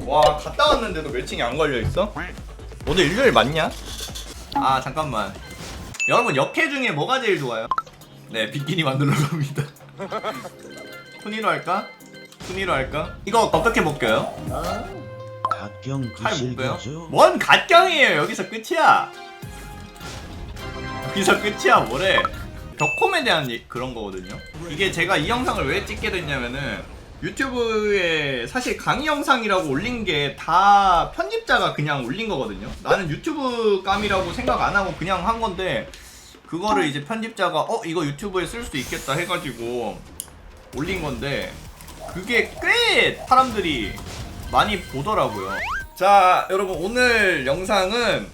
와 갔다 왔는데도 멸칭이 안 걸려있어? 오늘 일요일 맞냐? 아 잠깐만 여러분 역해 중에 뭐가 제일 좋아요? 네 비키니 만들러 갑니다. 순위로 할까? 순위로 할까? 이거 어떻게 벗겨요? 갓경 칼 못 빼요? 그실거죠? 뭔 갓경이에요. 여기서 끝이야. 여기서 끝이야 뭐래. 벽홈에 대한 그런 거거든요. 이게 제가 이 영상을 왜 찍게 됐냐면은 유튜브에 사실 강의 영상이라고 올린 게 다 편집자가 그냥 올린 거거든요. 나는 유튜브 감이라고 생각 안 하고 그냥 한 건데 그거를 이제 편집자가 이거 유튜브에 쓸 수 있겠다 해가지고 올린 건데 그게 꽤 사람들이 많이 보더라고요. 자 여러분 오늘 영상은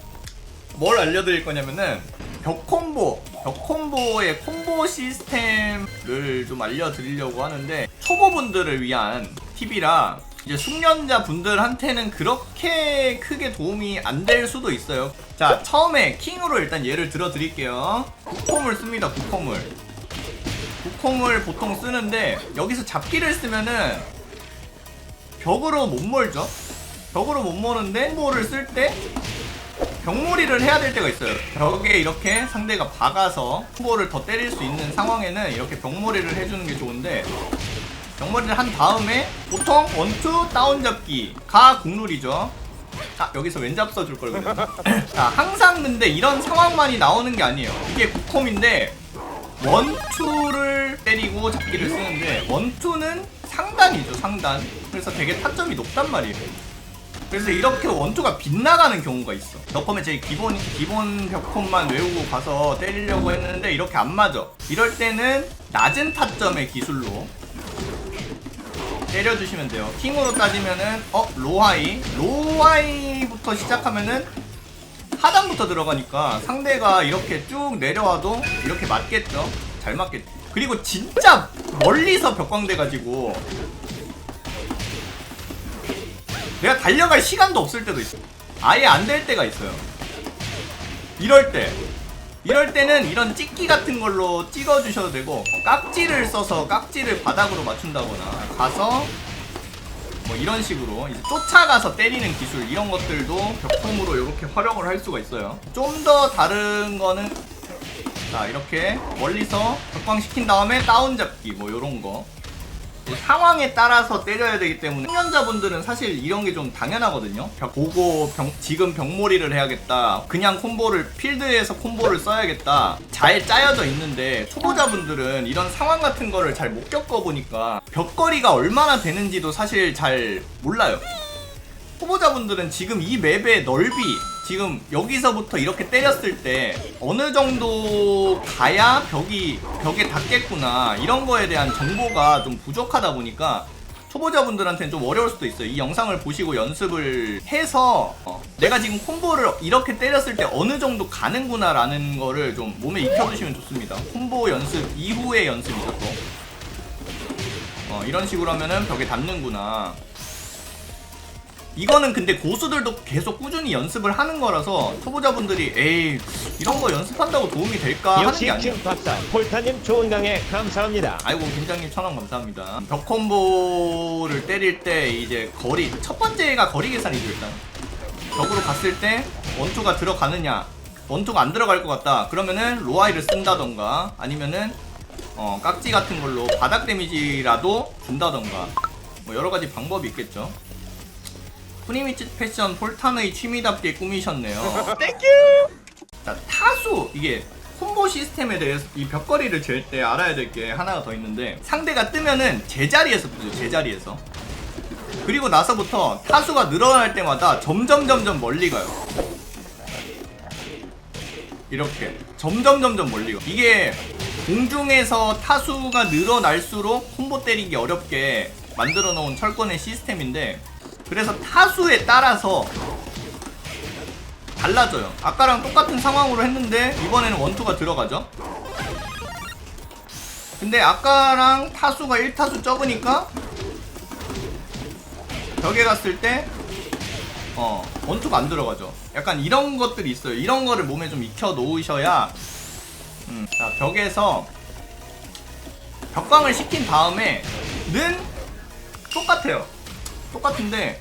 뭘 알려드릴 거냐면은 벽콤보의 콤보 시스템을 좀 알려드리려고 하는데 초보분들을 위한 팁이라 이제 숙련자 분들한테는 그렇게 크게 도움이 안 될 수도 있어요. 자 처음에 킹으로 일단 예를 들어 드릴게요. 국콤을 씁니다. 국콤을 보통 쓰는데 여기서 잡기를 쓰면은 벽으로 못 몰죠. 벽으로 못 모는데 콤보를 쓸 때 벽몰이를 해야 될 때가 있어요. 벽에 이렇게 상대가 박아서 콤보를 더 때릴 수 있는 상황에는 이렇게 벽몰이를 해주는 게 좋은데 벽몰이를 한 다음에 보통 원투 다운 잡기가 국룰이죠. 여기서 왼잡 써줄 걸 그랬나? 자 항상 근데 이런 상황만이 나오는 게 아니에요. 이게 국콤인데 원투를 때리고 잡기를 쓰는데 원투는 상단이죠. 상단. 그래서 되게 타점이 높단 말이에요. 그래서 이렇게 원투가 빗나가는 경우가 있어. 벽콤에 제일 기본 벽콤만 외우고 가서 때리려고 했는데 이렇게 안 맞아. 이럴 때는 낮은 타점의 기술로 때려주시면 돼요. 킹으로 따지면은 로하이부터 시작하면은 하단부터 들어가니까 상대가 이렇게 쭉 내려와도 이렇게 맞겠죠. 잘 맞겠죠. 그리고 진짜 멀리서 벽광돼가지고 내가 달려갈 시간도 없을 때도 있어. 아예 안 될 때가 있어요. 이럴 때는 이런 찍기 같은 걸로 찍어주셔도 되고 깍지를 써서 깍지를 바닥으로 맞춘다거나 가서 뭐 이런 식으로 이제 쫓아가서 때리는 기술 이런 것들도 벽콤으로 이렇게 활용을 할 수가 있어요. 좀 더 다른 거는 자 이렇게 멀리서 벽광시킨 다음에 다운 잡기 뭐 요런 거 상황에 따라서 때려야 되기 때문에 숙련자분들은 사실 이런 게 좀 당연하거든요. 보고 지금 벽몰이를 해야겠다. 그냥 콤보를 필드에서 콤보를 써야겠다. 잘 짜여져 있는데 초보자분들은 이런 상황 같은 거를 잘 못 겪어보니까 벽거리가 얼마나 되는지도 사실 잘 몰라요. 초보자분들은 지금 이 맵의 넓이 지금 여기서부터 이렇게 때렸을 때 어느 정도 가야 벽에 닿겠구나 이런 거에 대한 정보가 좀 부족하다 보니까 초보자분들한테는 좀 어려울 수도 있어요. 이 영상을 보시고 연습을 해서 내가 지금 콤보를 이렇게 때렸을 때 어느 정도 가는구나 라는 거를 좀 몸에 익혀두시면 좋습니다. 콤보 연습 이후의 연습이죠 또. 이런 식으로 하면은 벽에 닿는구나. 이거는 근데 고수들도 계속 꾸준히 연습을 하는 거라서 초보자분들이 에이 이런 거 연습한다고 도움이 될까 하는 게 아니에요. 박사 폴타님 좋은 강의 감사합니다. 아이고 김장님 1000원 감사합니다. 벽 콤보를 때릴 때 이제 거리 첫 번째가 거리 계산이죠. 일단 벽으로 갔을 때 원투가 들어가느냐 원투가 안 들어갈 것 같다 그러면은 로아이를 쓴다던가 아니면은 깍지 같은 걸로 바닥 데미지라도 준다던가 뭐 여러가지 방법이 있겠죠. 푸니미츠 패션 폴탄의 취미답게 꾸미셨네요. 땡큐! 자, 타수! 이게 콤보 시스템에 대해서 이 벽거리를 잴 때 알아야 될 게 하나가 더 있는데 상대가 뜨면은 제자리에서 뜨죠. 제자리에서. 그리고 나서부터 타수가 늘어날 때마다 점점 멀리 가요. 이렇게 점점 멀리 가요. 이게 공중에서 타수가 늘어날수록 콤보 때리기 어렵게 만들어 놓은 철권의 시스템인데 그래서 타수에 따라서 달라져요. 아까랑 똑같은 상황으로 했는데 이번에는 원투가 들어가죠. 근데 아까랑 타수가 1타수 적으니까 벽에 갔을 때 원투가 안 들어가죠. 약간 이런 것들이 있어요. 이런 거를 몸에 좀 익혀 놓으셔야 자 벽에서 벽광을 시킨 다음에는 똑같아요. 똑같은데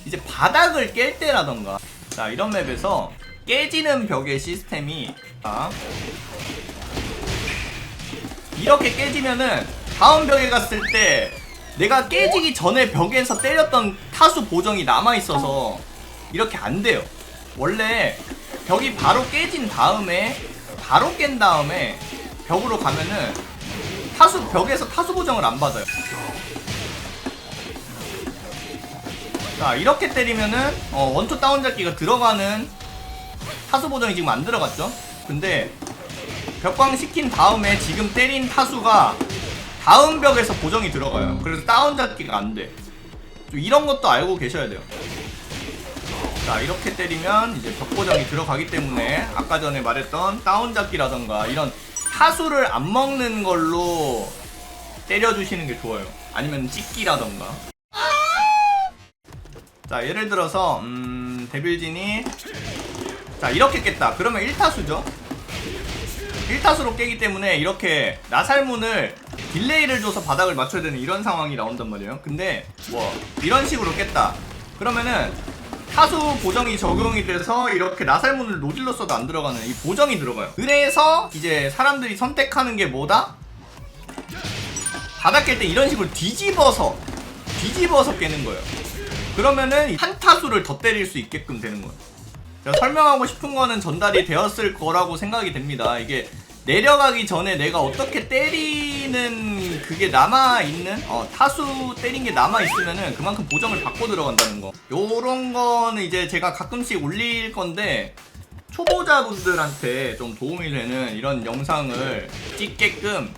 이제 바닥을 깰 때라던가, 자 이런 맵에서 깨지는 벽의 시스템이, 이렇게 깨지면은 다음 벽에 갔을 때 내가 깨지기 전에 벽에서 때렸던 타수 보정이 남아있어서 이렇게 안 돼요. 원래 벽이 바로 깨진 다음에, 바로 깬 다음에 벽으로 가면은 벽에서 타수 보정을 안 받아요. 자 이렇게 때리면은 원투 다운 잡기가 들어가는 타수 보정이 지금 안 들어갔죠. 근데 벽광 시킨 다음에 지금 때린 타수가 다음 벽에서 보정이 들어가요. 그래서 다운 잡기가 안 돼. 좀 이런 것도 알고 계셔야 돼요. 자 이렇게 때리면 이제 벽 보정이 들어가기 때문에 아까 전에 말했던 다운 잡기라던가 이런 타수를 안 먹는 걸로 때려주시는 게 좋아요. 아니면 찍기라던가. 자 예를 들어서 데빌진이 자 이렇게 깼다. 그러면 1타수죠 1타수로 깨기 때문에 이렇게 나살문을 딜레이를 줘서 바닥을 맞춰야 되는 이런 상황이 나온단 말이에요. 근데 뭐 이런 식으로 깼다 그러면은 타수 보정이 적용이 돼서 이렇게 나살문을 노딜로 써도 안 들어가는 이 보정이 들어가요. 그래서 이제 사람들이 선택하는 게 뭐다? 바닥 깰 때 이런 식으로 뒤집어서 깨는 거예요. 그러면은 한 타수를 더 때릴 수 있게끔 되는 거예요. 제가 설명하고 싶은 거는 전달이 되었을 거라고 생각이 됩니다. 이게 내려가기 전에 내가 어떻게 때리는 그게 남아있는 타수 때린 게 남아있으면은 그만큼 보정을 받고 들어간다는 거. 요런 거는 이제 제가 가끔씩 올릴 건데 초보자분들한테 좀 도움이 되는 이런 영상을 찍게끔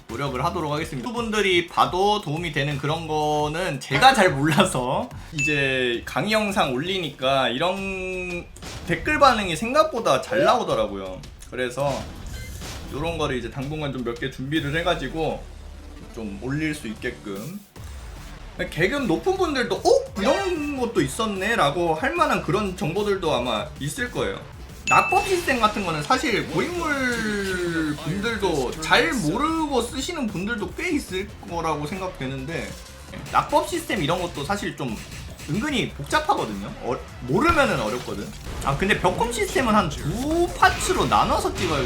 노력을 하도록 하겠습니다. 분들이 봐도 도움이 되는 그런 거는 제가 잘 몰라서 이제 강의 영상 올리니까 이런 댓글 반응이 생각보다 잘 나오더라고요. 그래서 이런 거를 이제 당분간 좀 몇 개 준비를 해가지고 좀 올릴 수 있게끔. 계급 높은 분들도 이런 것도 있었네 라고 할 만한 그런 정보들도 아마 있을 거예요. 낙법 시스템 같은 거는 사실 고인물 분들도 잘 모르고 쓰시는 분들도 꽤 있을 거라고 생각되는데, 낙법 시스템 이런 것도 사실 좀 은근히 복잡하거든요. 모르면은 어렵거든. 근데 벽검 시스템은 한 두 파츠로 나눠서 찍어요.